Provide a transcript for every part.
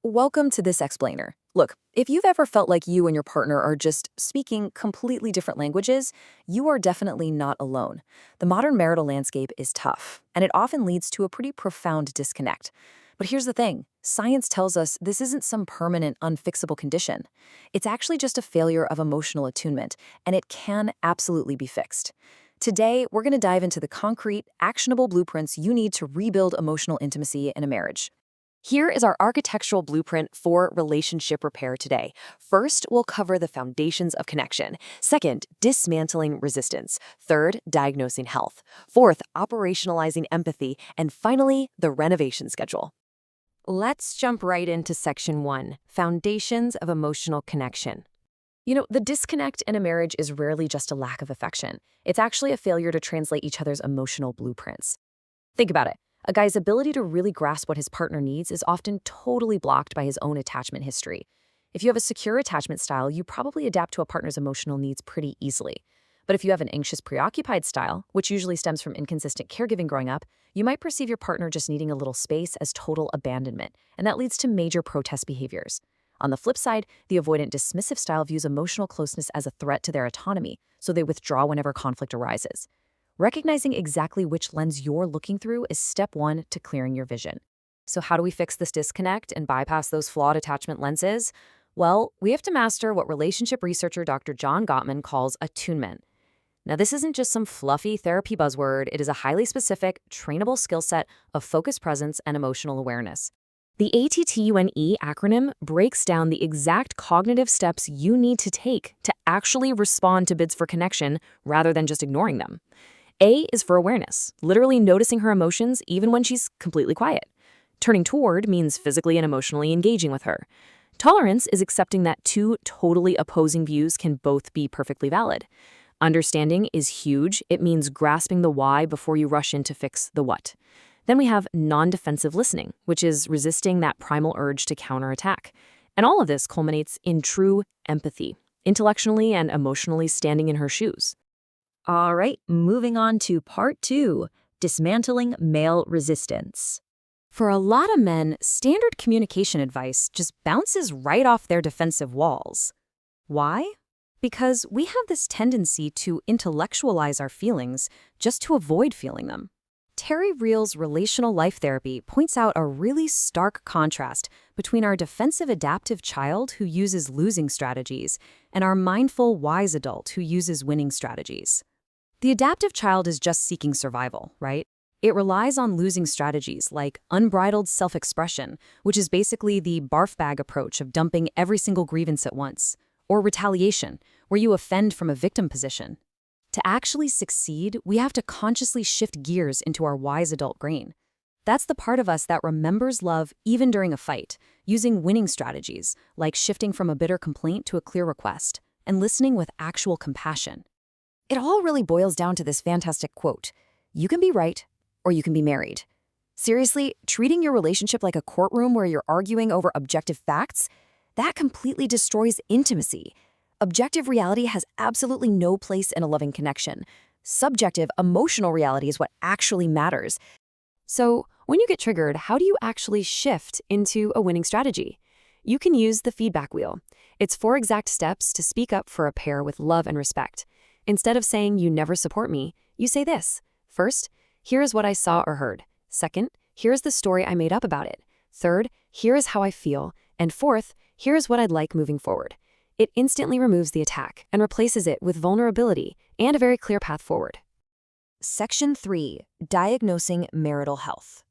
Welcome to this explainer. Look, if you've ever felt like you and your partner are just speaking completely different languages, you are definitely not alone. The modern marital landscape is tough, and it often leads to a pretty profound disconnect. But here's the thing, science tells us this isn't some permanent, unfixable condition. It's actually just a failure of emotional attunement, and it can absolutely be fixed. Today, we're going to dive into the concrete, actionable blueprints you need to rebuild emotional intimacy in a marriage. Here is our architectural blueprint for relationship repair today. First, we'll cover the foundations of connection. Second, dismantling resistance. Third, diagnosing health. Fourth, operationalizing empathy. And finally, the renovation schedule. Let's jump right into section 1, foundations of emotional connection. The disconnect in a marriage is rarely just a lack of affection. It's actually a failure to translate each other's emotional blueprints. Think about it. A guy's ability to really grasp what his partner needs is often totally blocked by his own attachment history. If you have a secure attachment style, you probably adapt to a partner's emotional needs pretty easily. But if you have an anxious, preoccupied style, which usually stems from inconsistent caregiving growing up, you might perceive your partner just needing a little space as total abandonment, and that leads to major protest behaviors. On the flip side, the avoidant, dismissive style views emotional closeness as a threat to their autonomy, so they withdraw whenever conflict arises. Recognizing exactly which lens you're looking through is step 1 to clearing your vision. So how do we fix this disconnect and bypass those flawed attachment lenses? Well, we have to master what relationship researcher Dr. John Gottman calls attunement. Now, this isn't just some fluffy therapy buzzword. It is a highly specific, trainable skill set of focused presence and emotional awareness. The ATTUNE acronym breaks down the exact cognitive steps you need to take to actually respond to bids for connection rather than just ignoring them. A is for awareness, literally noticing her emotions even when she's completely quiet. Turning toward means physically and emotionally engaging with her. Tolerance is accepting that two totally opposing views can both be perfectly valid. Understanding is huge. It means grasping the why before you rush in to fix the what. Then we have non-defensive listening, which is resisting that primal urge to counterattack. And all of this culminates in true empathy, intellectually and emotionally standing in her shoes. All right, moving on to part 2, dismantling male resistance. For a lot of men, standard communication advice just bounces right off their defensive walls. Why? Because we have this tendency to intellectualize our feelings just to avoid feeling them. Terry Real's relational life therapy points out a really stark contrast between our defensive adaptive child who uses losing strategies and our mindful wise adult who uses winning strategies. The adaptive child is just seeking survival, right? It relies on losing strategies like unbridled self-expression, which is basically the barf bag approach of dumping every single grievance at once, or retaliation, where you offend from a victim position. To actually succeed, we have to consciously shift gears into our wise adult brain. That's the part of us that remembers love even during a fight, using winning strategies, like shifting from a bitter complaint to a clear request, and listening with actual compassion. It all really boils down to this fantastic quote, "You can be right, or you can be married." Seriously, treating your relationship like a courtroom where you're arguing over objective facts, that completely destroys intimacy. Objective reality has absolutely no place in a loving connection. Subjective, emotional reality is what actually matters. So, when you get triggered, how do you actually shift into a winning strategy? You can use the feedback wheel. It's 4 exact steps to speak up for a pair with love and respect. Instead of saying, "You never support me," you say this. First, "Here is what I saw or heard." Second, "Here is the story I made up about it." Third, "Here is how I feel." And fourth, "Here is what I'd like moving forward." It instantly removes the attack and replaces it with vulnerability and a very clear path forward. Section 3, diagnosing marital health.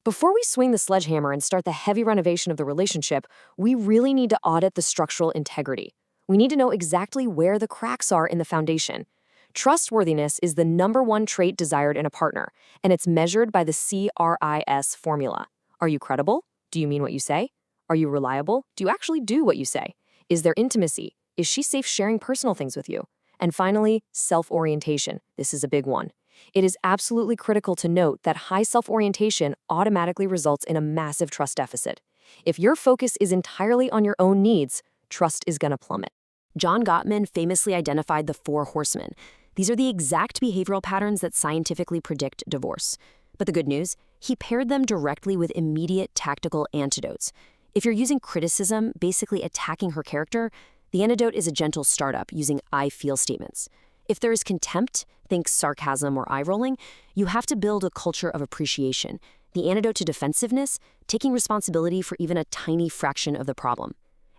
Before we swing the sledgehammer and start the heavy renovation of the relationship, we really need to audit the structural integrity. We need to know exactly where the cracks are in the foundation. Trustworthiness is the #1 trait desired in a partner, and it's measured by the C.R.I.S. formula. Are you credible? Do you mean what you say? Are you reliable? Do you actually do what you say? Is there intimacy? Is she safe sharing personal things with you? And finally, self-orientation. This is a big one. It is absolutely critical to note that high self-orientation automatically results in a massive trust deficit. If your focus is entirely on your own needs, trust is going to plummet. John Gottman famously identified the 4 horsemen. These are the exact behavioral patterns that scientifically predict divorce. But the good news, he paired them directly with immediate tactical antidotes. If you're using criticism, basically attacking her character, the antidote is a gentle startup using I feel statements. If there is contempt, think sarcasm or eye-rolling, you have to build a culture of appreciation. The antidote to defensiveness, taking responsibility for even a tiny fraction of the problem.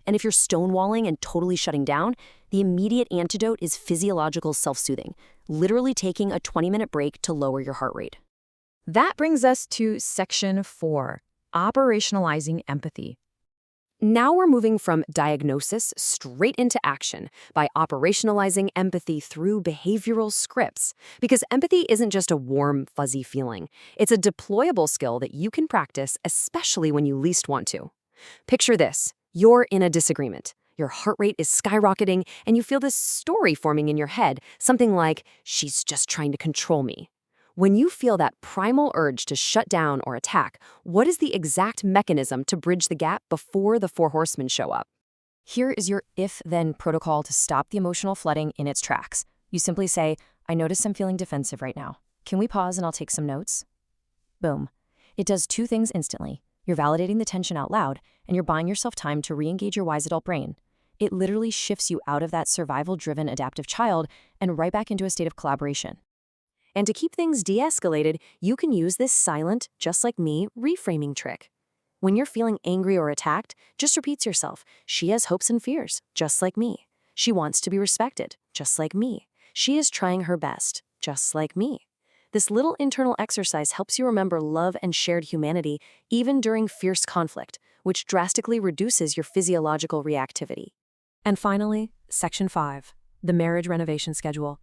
And if you're stonewalling and totally shutting down, the immediate antidote is physiological self-soothing, literally taking a 20-minute break to lower your heart rate. That brings us to Section 4, operationalizing empathy. Now we're moving from diagnosis straight into action by operationalizing empathy through behavioral scripts. Because empathy isn't just a warm, fuzzy feeling. It's a deployable skill that you can practice, especially when you least want to. Picture this. You're in a disagreement. Your heart rate is skyrocketing, and you feel this story forming in your head, something like, she's just trying to control me. When you feel that primal urge to shut down or attack, what is the exact mechanism to bridge the gap before the 4 horsemen show up? Here is your if-then protocol to stop the emotional flooding in its tracks. You simply say, I notice I'm feeling defensive right now. Can we pause and I'll take some notes? Boom. It does 2 things instantly. You're validating the tension out loud, and you're buying yourself time to re-engage your wise adult brain. It literally shifts you out of that survival-driven adaptive child and right back into a state of collaboration. And to keep things de-escalated, you can use this silent, just like me, reframing trick. When you're feeling angry or attacked, just repeat to yourself, she has hopes and fears, just like me. She wants to be respected, just like me. She is trying her best, just like me. This little internal exercise helps you remember love and shared humanity even during fierce conflict, which drastically reduces your physiological reactivity. And finally, Section 5, the marriage renovation schedule.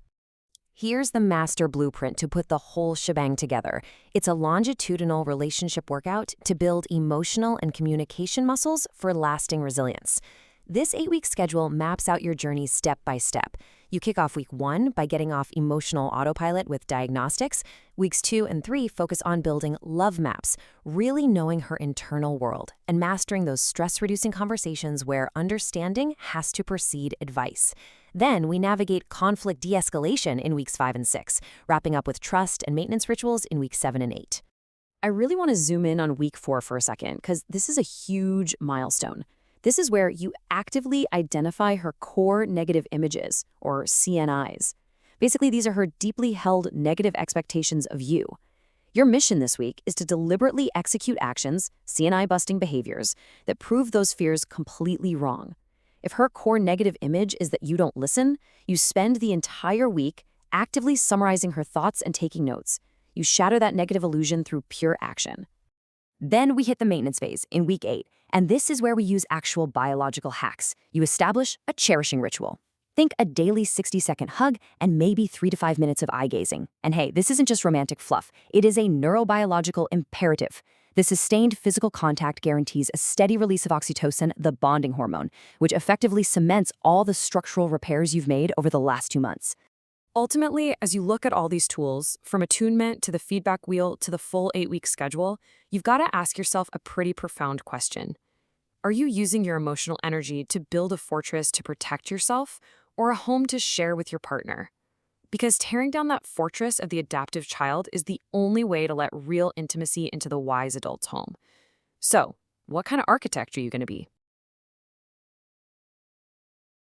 Here's the master blueprint to put the whole shebang together. It's a longitudinal relationship workout to build emotional and communication muscles for lasting resilience. This 8-week schedule maps out your journey step by step. You kick off week 1 by getting off emotional autopilot with diagnostics. Weeks 2 and 3 focus on building love maps, really knowing her internal world, and mastering those stress-reducing conversations where understanding has to precede advice. Then we navigate conflict de-escalation in weeks 5 and 6, wrapping up with trust and maintenance rituals in weeks 7 and 8. I really want to zoom in on week 4 for a second, because this is a huge milestone. This is where you actively identify her core negative images, or CNIs. Basically, these are her deeply held negative expectations of you. Your mission this week is to deliberately execute actions, CNI-busting behaviors, that prove those fears completely wrong. If her core negative image is that you don't listen, you spend the entire week actively summarizing her thoughts and taking notes. You shatter that negative illusion through pure action. Then we hit the maintenance phase in week 8, and this is where we use actual biological hacks. You establish a cherishing ritual. Think a daily 60-second hug and maybe 3 to 5 minutes of eye gazing. And hey, this isn't just romantic fluff. It is a neurobiological imperative. The sustained physical contact guarantees a steady release of oxytocin, the bonding hormone, which effectively cements all the structural repairs you've made over the last 2 months. Ultimately, as you look at all these tools, from attunement to the feedback wheel to the full 8-week schedule, you've got to ask yourself a pretty profound question. Are you using your emotional energy to build a fortress to protect yourself, or a home to share with your partner? Because tearing down that fortress of the adaptive child is the only way to let real intimacy into the wise adult's home. So, what kind of architect are you going to be?